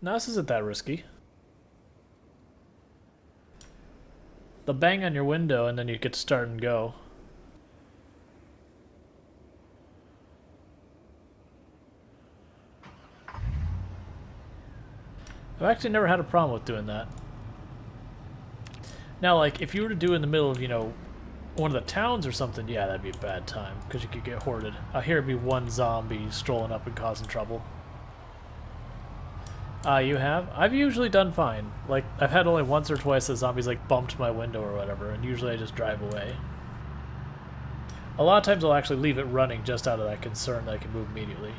No, this isn't that risky. They'll bang on your window and then you get to start and go. I've actually never had a problem with doing that. Now, like, if you were to do it in the middle of, you know, one of the towns or something, yeah, that'd be a bad time, because you could get hoarded. Out here, it'd be one zombie strolling up and causing trouble. You have? I've usually done fine. Like, I've had only once or twice that zombies, like, bumped my window or whatever, and usually I just drive away. A lot of times I'll actually leave it running just out of that concern that I can move immediately.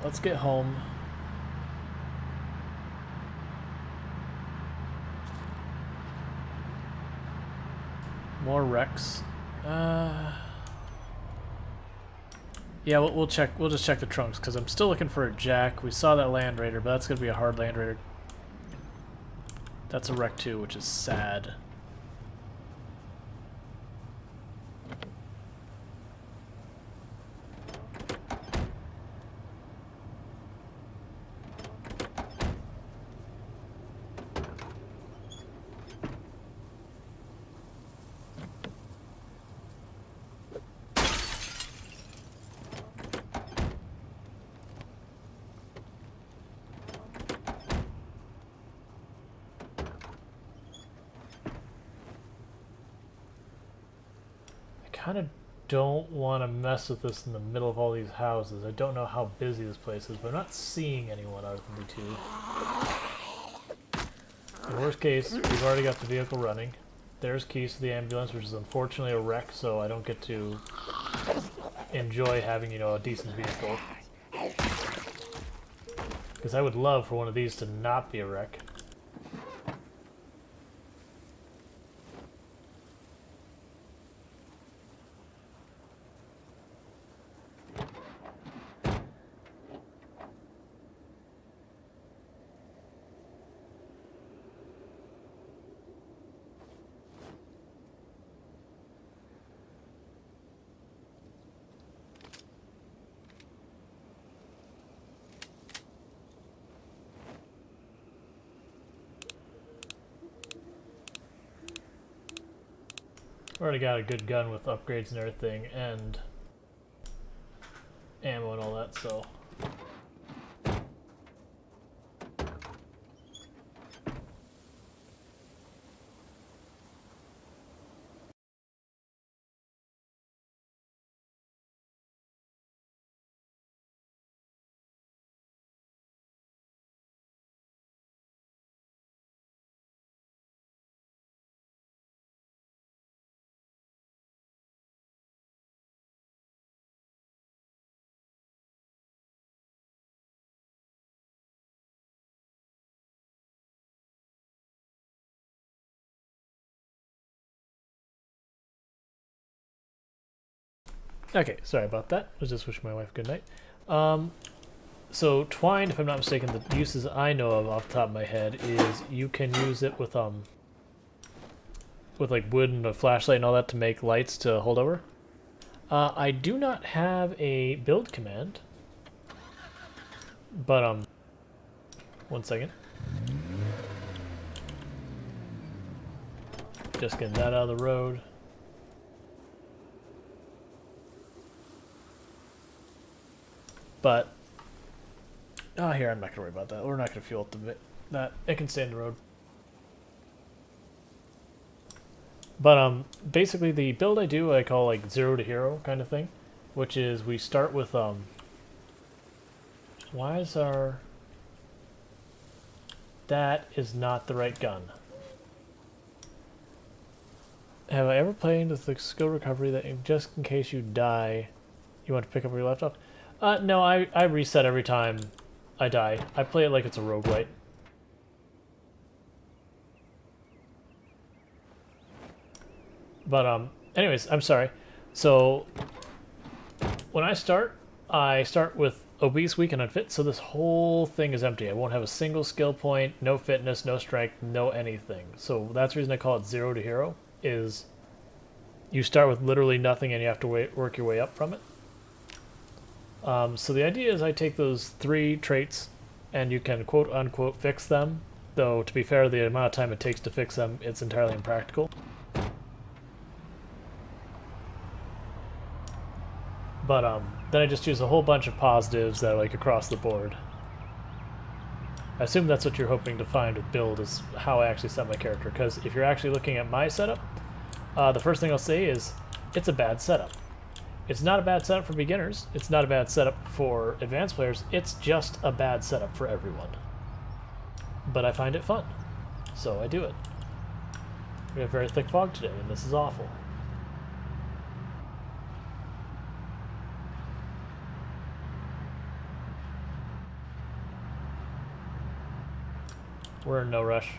Let's get home. More wrecks. Yeah, we'll check. We'll just check the trunks because I'm still looking for a jack. We saw that Land Raider, but that's gonna be a hard Land Raider. That's a wreck too, which is sad. Kind of don't want to mess with this in the middle of all these houses. I don't know how busy this place is, but I'm not seeing anyone other than the two. In worst case, we've already got the vehicle running. There's keys to the ambulance, which is unfortunately a wreck, so I don't get to enjoy having, you know, a decent vehicle. Because I would love for one of these to not be a wreck. Already got a good gun with upgrades and everything, and ammo and all that, so... Okay, sorry about that. I was just wishing my wife good night. So twine, if I'm not mistaken, the uses I know of off the top of my head is you can use it with like wood and a flashlight and all that to make lights to hold over. I do not have a build command, but one second. Just getting that out of the road. But, here, I'm not going to worry about that. We're not going to fuel up that. It can stay in the road. But, basically the build I do, I call, like, 0 to hero kind of thing. Which is, we start with, why is our... That is not the right gun. Have I ever played with the skill recovery that just in case you die, you want to pick up where you left off? No, I reset every time I die. I play it like it's a roguelite. But, anyways, I'm sorry. So, when I start with obese, weak, and unfit, so this whole thing is empty. I won't have a single skill point, no fitness, no strength, no anything. So that's the reason I call it 0 to hero, is you start with literally nothing and you have to work your way up from it. So the idea is I take those 3 traits and you can quote unquote fix them, though to be fair, the amount of time it takes to fix them, it's entirely impractical. But then I just use a whole bunch of positives that are like across the board. I assume that's what you're hoping to find with build, is how I actually set my character, because if you're actually looking at my setup, the first thing I'll say is it's a bad setup. It's not a bad setup for beginners, it's not a bad setup for advanced players, it's just a bad setup for everyone. But I find it fun, so I do it. We have very thick fog today, and this is awful. We're in no rush.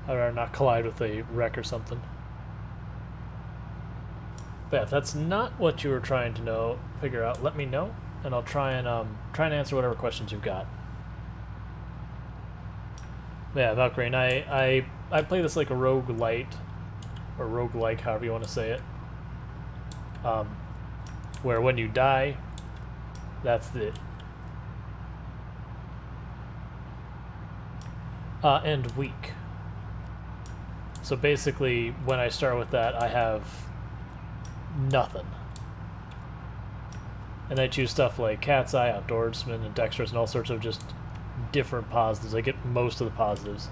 I'd rather not collide with a wreck or something. But yeah, if that's not what you were trying to figure out, let me know, and I'll try and answer whatever questions you've got. But yeah, Valkyrie, I play this like a roguelite, or roguelike, however you want to say it. Where when you die, that's it. And weak. So basically, when I start with that, I have nothing. And I choose stuff like Cat's Eye, Outdoorsman, and Dexterous, and all sorts of just different positives. I get most of the positives.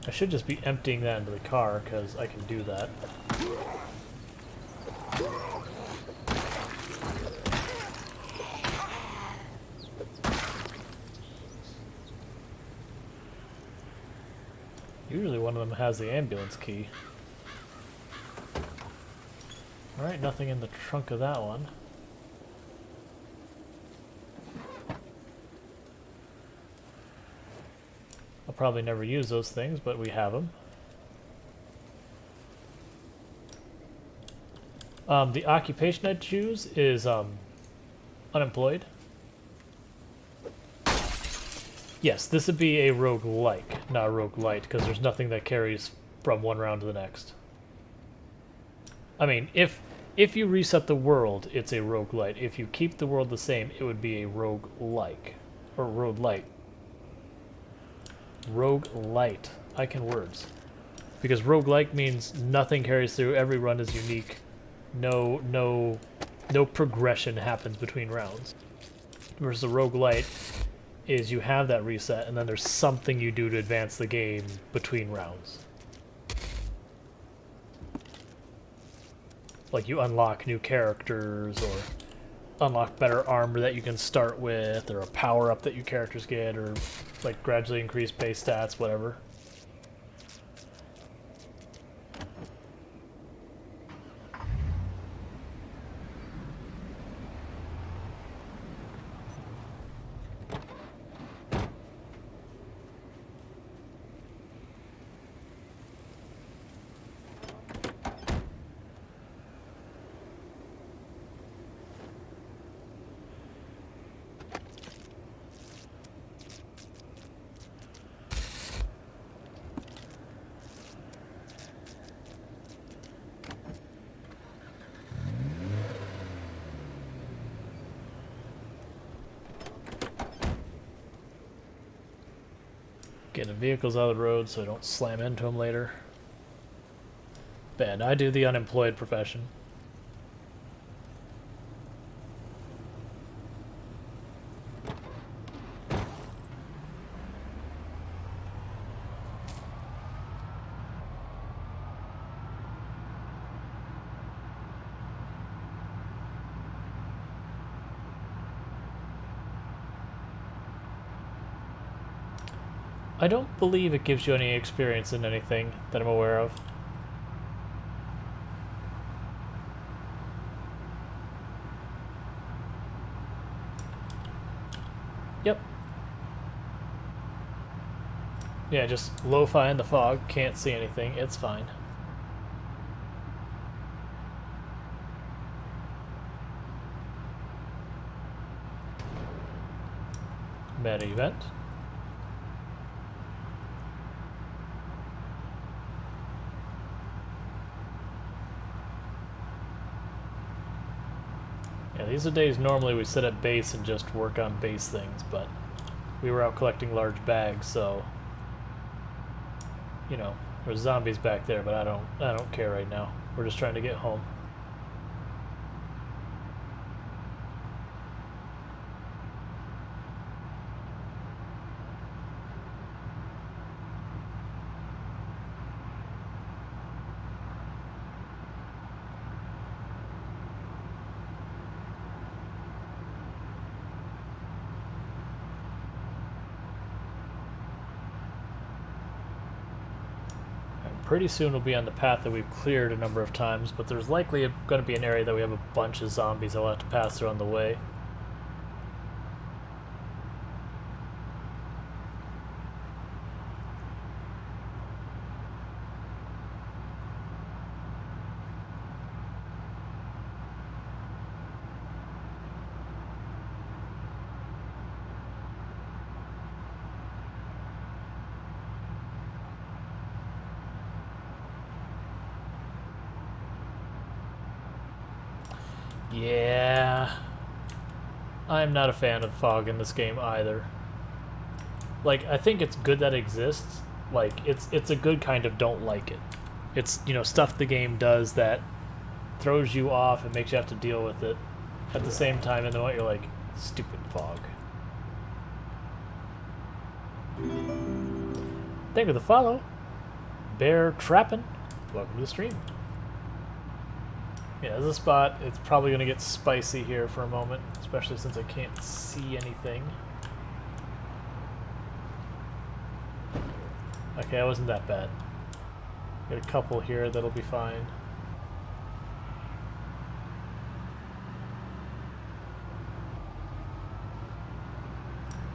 I should just be emptying that into the car, because I can do that. Usually one of them has the ambulance key. Alright, nothing in the trunk of that one. I'll probably never use those things, but we have them. The occupation I'd choose is unemployed. Yes, this would be a roguelike, not a roguelite, because there's nothing that carries from one round to the next. I mean, if you reset the world, it's a roguelite. If you keep the world the same, it would be a roguelike. Or roguelite. Roguelite. I can words. Because roguelike means nothing carries through, every run is unique. No progression happens between rounds. Versus a roguelite is you have that reset, and then there's something you do to advance the game between rounds. Like you unlock new characters, or unlock better armor that you can start with, or a power-up that your characters get, or like gradually increase base stats, whatever. Getting vehicles out of the road so I don't slam into them later. Ben, I do the unemployed profession. I don't believe it gives you any experience in anything that I'm aware of. Yep. Yeah, just lo-fi in the fog, can't see anything, it's fine. Meta event. Yeah, these are days normally we sit at base and just work on base things, but we were out collecting large bags, so you know, there's zombies back there, but I don't care right now. We're just trying to get home. Pretty soon we'll be on the path that we've cleared a number of times, but there's likely going to be an area that we have a bunch of zombies that we'll have to pass through on the way. Yeah, I'm not a fan of fog in this game either. Like, I think it's good that it exists. Like, it's a good kind of don't like it. It's, you know, stuff the game does that throws you off and makes you have to deal with it. At the same time, in the moment, you're like, stupid fog. Thank you for the follow. Bear Trappin'. Welcome to the stream. Yeah, this is a spot. It's probably going to get spicy here for a moment, especially since I can't see anything. Okay, that wasn't that bad. Got a couple here that'll be fine.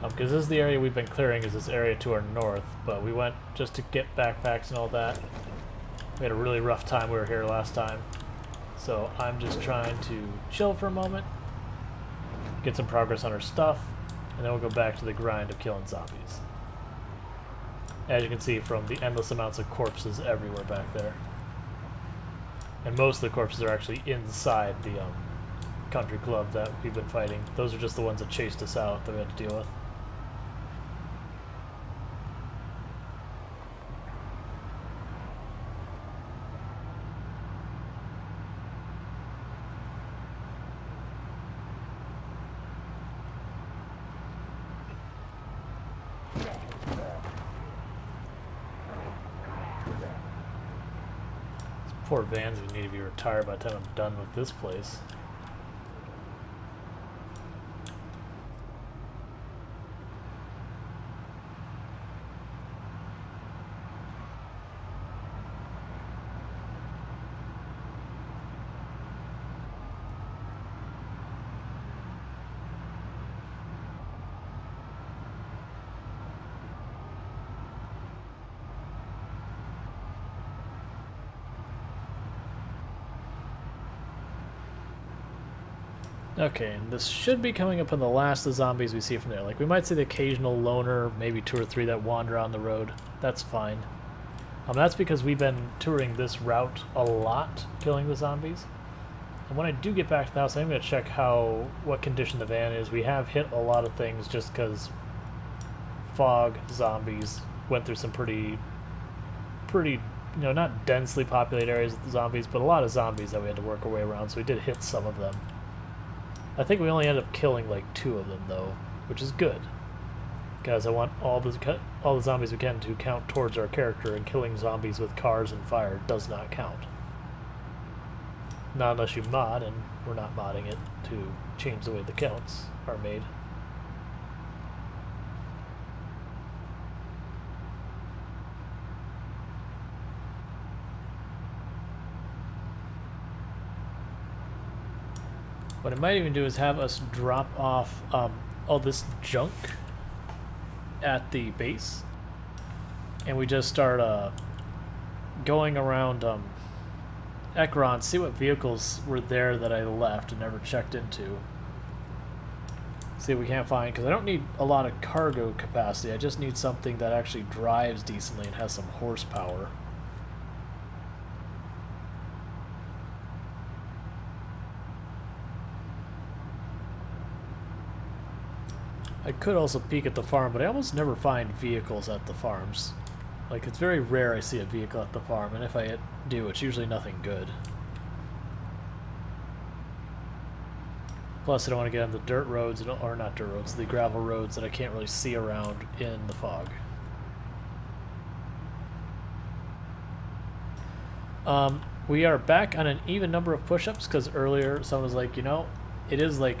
Because this is the area we've been clearing, is this area to our north, but we went just to get backpacks and all that. We had a really rough time we were here last time. So I'm just trying to chill for a moment, get some progress on our stuff, and then we'll go back to the grind of killing zombies. As you can see from the endless amounts of corpses everywhere back there. And most of the corpses are actually inside the country club that we've been fighting. Those are just the ones that chased us out that we had to deal with. Poor vans would need to be retired by the time I'm done with this place. Okay, and this should be coming up on the last of the zombies we see from there. Like, we might see the occasional loner, maybe 2 or 3 that wander on the road. That's fine. That's because we've been touring this route a lot, killing the zombies. And when I do get back to the house, I'm going to check what condition the van is. We have hit a lot of things just because fog, zombies, went through some pretty, you know, not densely populated areas with the zombies, but a lot of zombies that we had to work our way around, so we did hit some of them. I think we only ended up killing like 2 of them though, which is good. Because I want all the zombies we can to count towards our character, and killing zombies with cars and fire does not count. Not unless you mod, and we're not modding it to change the way the counts are made. What it might even do is have us drop off all this junk at the base, and we just start going around Ekron, see what vehicles were there that I left and never checked into. See if we can't find, because I don't need a lot of cargo capacity, I just need something that actually drives decently and has some horsepower. I could also peek at the farm, but I almost never find vehicles at the farms. Like, it's very rare I see a vehicle at the farm, and if I do, it's usually nothing good. Plus, I don't want to get on the dirt roads, or not dirt roads, the gravel roads that I can't really see around in the fog. We are back on an even number of push-ups, because earlier someone was like, you know, it is like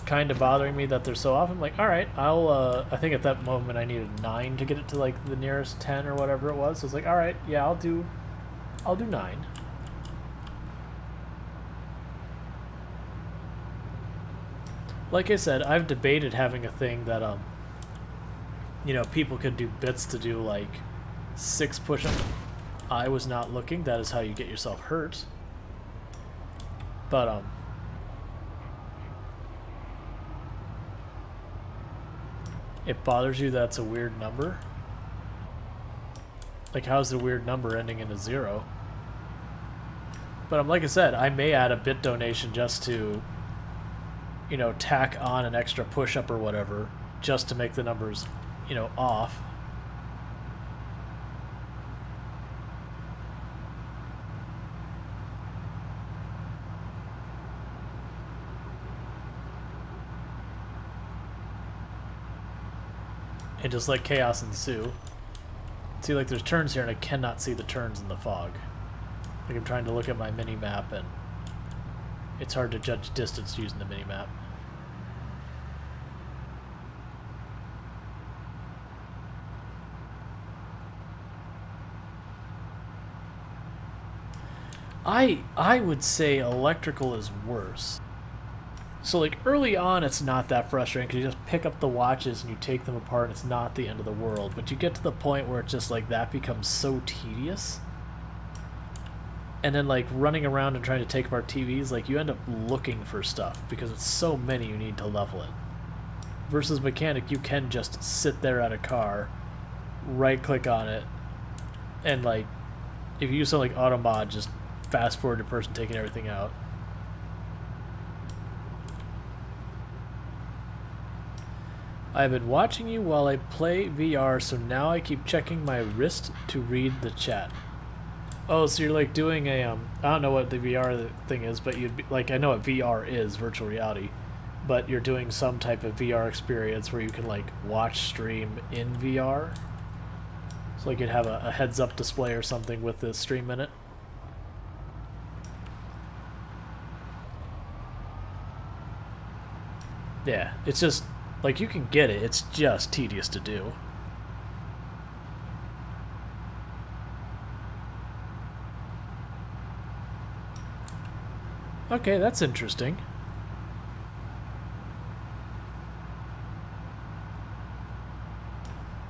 kind of bothering me that they're so often. I'm like, alright, I think at that moment I needed 9 to get it to like the nearest 10 or whatever it was. So it's like, alright, yeah, I'll do 9. Like I said, I've debated having a thing that, you know, people could do bits to do like 6 push-ups. I was not looking. That is how you get yourself hurt. But, it bothers you that's a weird number? Like, how's a weird number ending in a 0? But, like I said, I may add a bit donation just to, you know, tack on an extra push-up or whatever, just to make the numbers, you know, off. And just let chaos ensue. See, like, there's turns here and I cannot see the turns in the fog. Like, I'm trying to look at my mini-map and it's hard to judge distance using the mini-map. I would say electrical is worse. So, like, early on, it's not that frustrating because you just pick up the watches and you take them apart and it's not the end of the world. But you get to the point where it's just, like, that becomes so tedious. And then, like, running around and trying to take apart TVs, like, you end up looking for stuff because it's so many you need to level it. Versus mechanic, you can just sit there at a car, right-click on it, and, like, if you use something like auto mod, just fast forward the person taking everything out. I've been watching you while I play VR, so now I keep checking my wrist to read the chat. Oh, so you're like doing a, I don't know what the VR thing is, but you'd be, like, I know what VR is, virtual reality, but you're doing some type of VR experience where you can, like, watch stream in VR? So, like, you'd have a heads-up display or something with the stream in it? Yeah, it's just, like, you can get it, it's just tedious to do. Okay, that's interesting.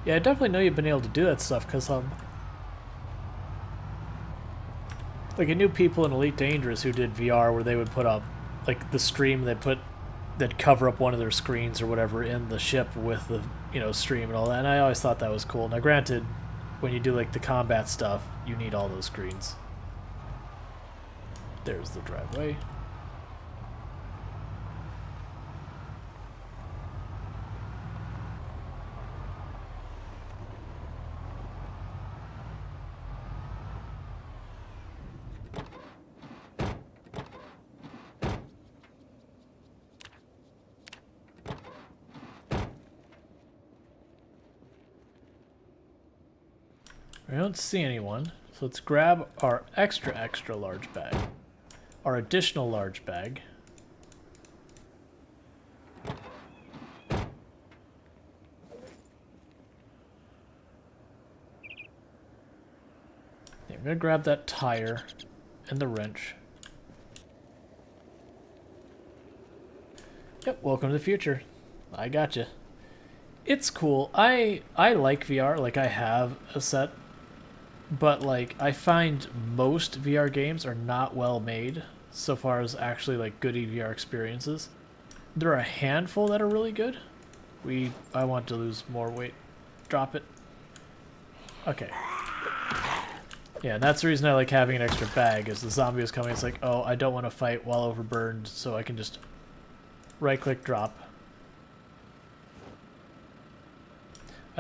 Yeah, I definitely know you've been able to do that stuff, because, like, I knew people in Elite Dangerous who did VR where they would put up, like, the stream they'd cover up one of their screens or whatever in the ship with the, you know, stream and all that, and I always thought that was cool. Now, granted, when you do, like, the combat stuff, you need all those screens. There's the driveway. I don't see anyone, so let's grab our extra large bag. Our additional large bag. Yeah, I'm gonna grab that tire and the wrench. Yep, welcome to the future. I gotcha. It's cool. I like VR, like I have a set. But, like, I find most VR games are not well made so far as actually, like, good VR experiences. There are a handful that are really good. I want to lose more weight. Drop it. Okay. Yeah, and that's the reason I like having an extra bag, is the zombie is coming, it's like, oh, I don't want to fight while overburned, so I can just right-click drop.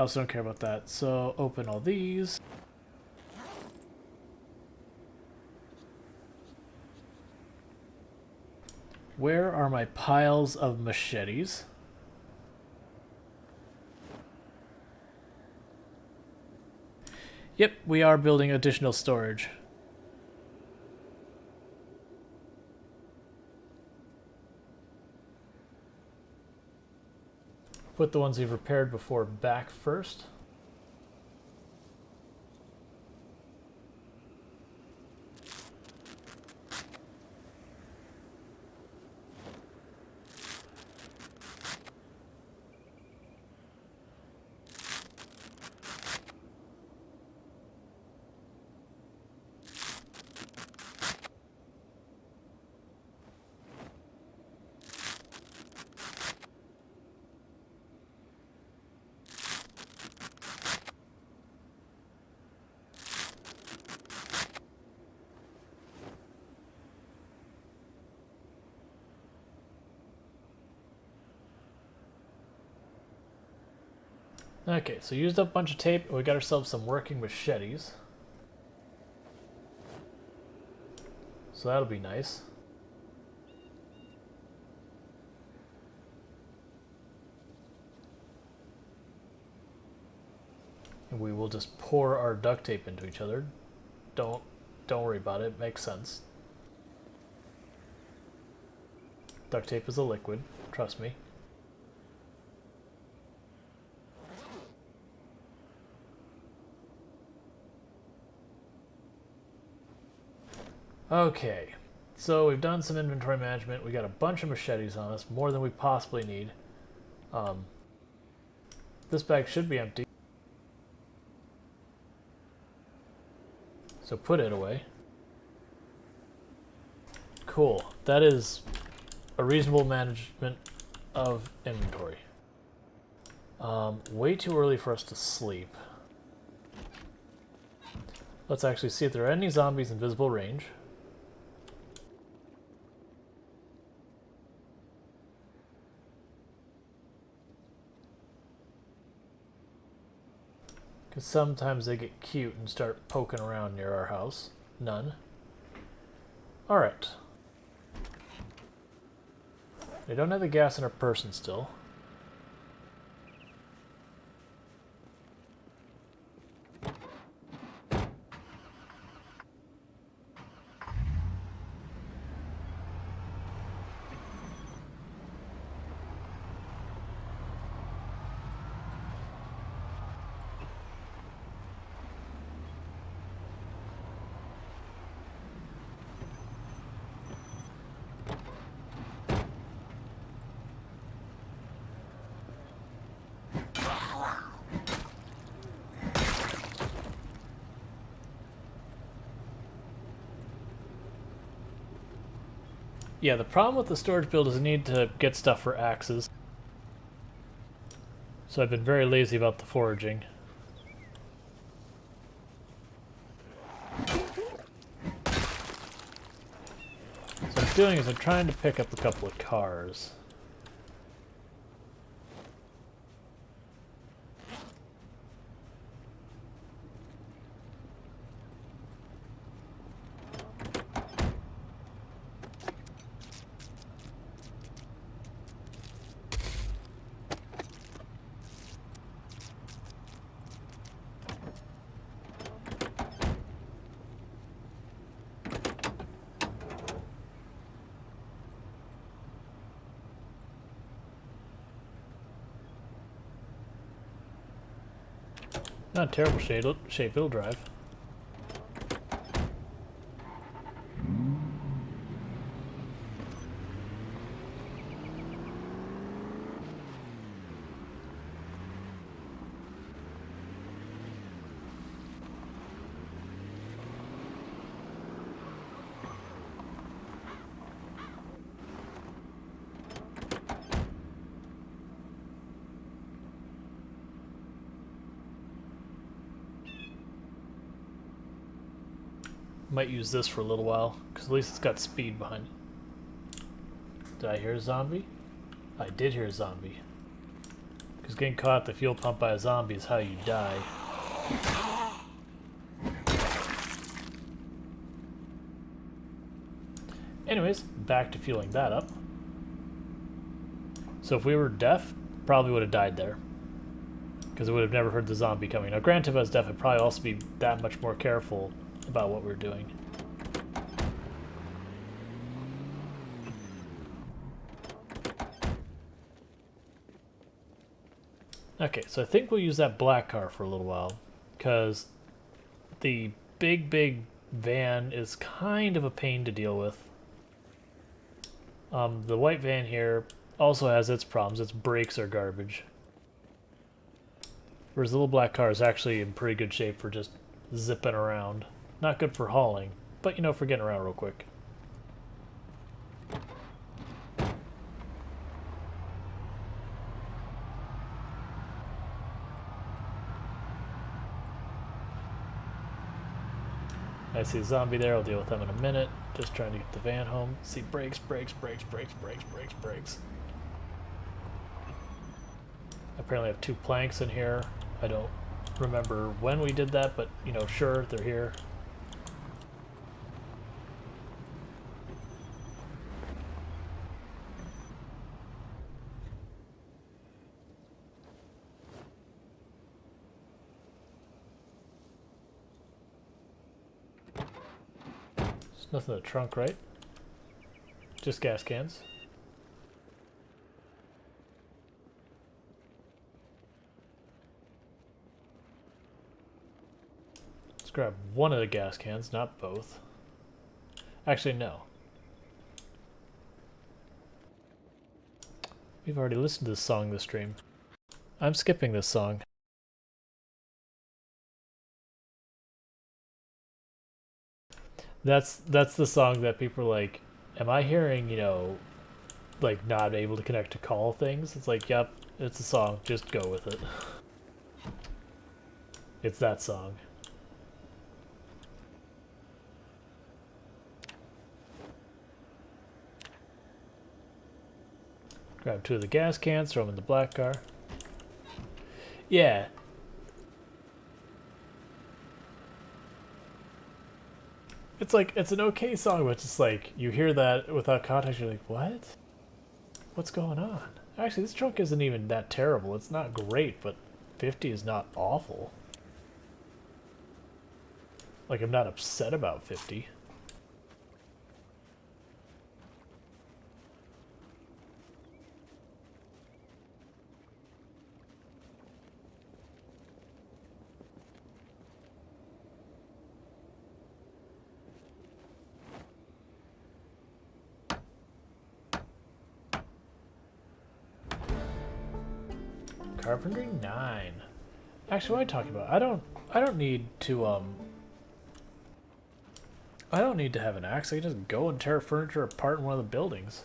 I also don't care about that. So open all these. Where are my piles of machetes? Yep, we are building additional storage. Put the ones we've repaired before back first. Okay, so used up a bunch of tape, and we got ourselves some working machetes. So that'll be nice. And we will just pour our duct tape into each other. Don't worry about it, it makes sense. Duct tape is a liquid, trust me. Okay, so we've done some inventory management. We got a bunch of machetes on us, more than we possibly need. This bag should be empty. So put it away. Cool. That is a reasonable management of inventory. Way too early for us to sleep. Let's actually see if there are any zombies in visible range. Because sometimes they get cute and start poking around near our house. None. Alright. They don't have the gas in our person still. Yeah, the problem with the storage build is I need to get stuff for axes. So I've been very lazy about the foraging. So what I'm doing is I'm trying to pick up a couple of cars. Not a terrible shape it'll drive. Might use this for a little while, because at least it's got speed behind it. Did I hear a zombie? I did hear a zombie. Because getting caught at the fuel pump by a zombie is how you die. Anyways, back to fueling that up. So if we were deaf, probably would have died there. Because we would have never heard the zombie coming. Now granted, if I was deaf, I'd probably also be that much more careful about what we're doing. Okay, so I think we'll use that black car for a little while, because the big van is kind of a pain to deal with. The white van here also has its problems. Its brakes are garbage. Whereas the little black car is actually in pretty good shape for just zipping around. Not good for hauling, but you know, for getting around real quick. I see a zombie there, I'll deal with them in a minute. Just trying to get the van home. See, brakes. Apparently I have 2 planks in here. I don't remember when we did that, but you know, sure, they're here. There's nothing in the trunk, right? Just gas cans. Let's grab one of the gas cans, not both. Actually, no. We've already listened to this song this stream. I'm skipping this song. That's the song that people are like, am I hearing, you know, like not able to connect to call things? It's like, yep, it's a song, just go with it. It's that song. Grab 2 of the gas cans, throw them in the black car. Yeah. It's like, it's an okay song, but it's like, you hear that without context, you're like, what? What's going on? Actually, this trunk isn't even that terrible. It's not great, but 50 is not awful. Like, I'm not upset about 50. Carpentry 9. Actually, what am I talking about? I don't need to I don't need to have an axe. I can just go and tear furniture apart in one of the buildings.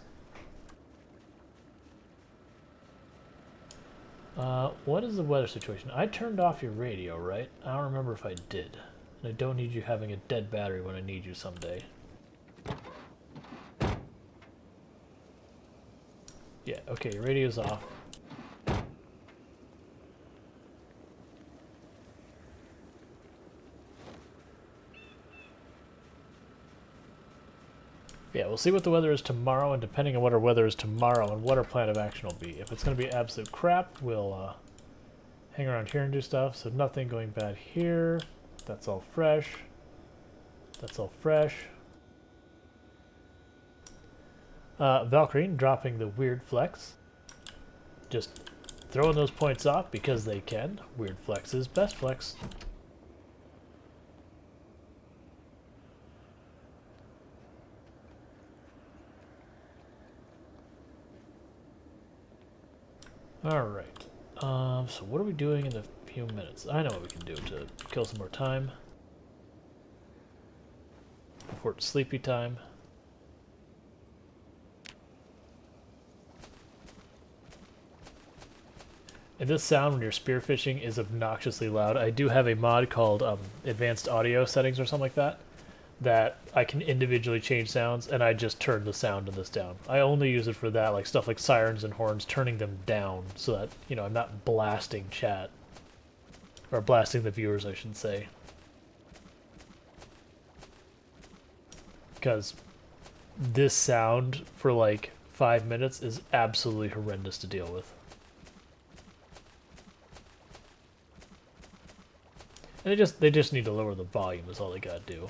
What is the weather situation? I turned off your radio, right? I don't remember if I did. And I don't need you having a dead battery when I need you someday. Yeah, okay, your radio's off. Yeah, we'll see what the weather is tomorrow, and depending on what our weather is tomorrow and what our plan of action will be. If it's going to be absolute crap, we'll hang around here and do stuff. So nothing going bad here. That's all fresh. That's all fresh. Valkyrie dropping the weird flex. Just throwing those points off because they can. Weird flex is best flex. Alright, so what are we doing in a few minutes? I know what we can do to kill some more time. Before it's sleepy time. And this sound when you're spearfishing is obnoxiously loud. I do have a mod called Advanced Audio Settings or something like that. that I can individually change sounds, and I just turn the sound in this down. I only use it for that, like stuff like sirens and horns, turning them down so that, you know, I'm not blasting chat. Or blasting the viewers, I should say. Because this sound for like 5 minutes is absolutely horrendous to deal with. And they just need to lower the volume is all they gotta do.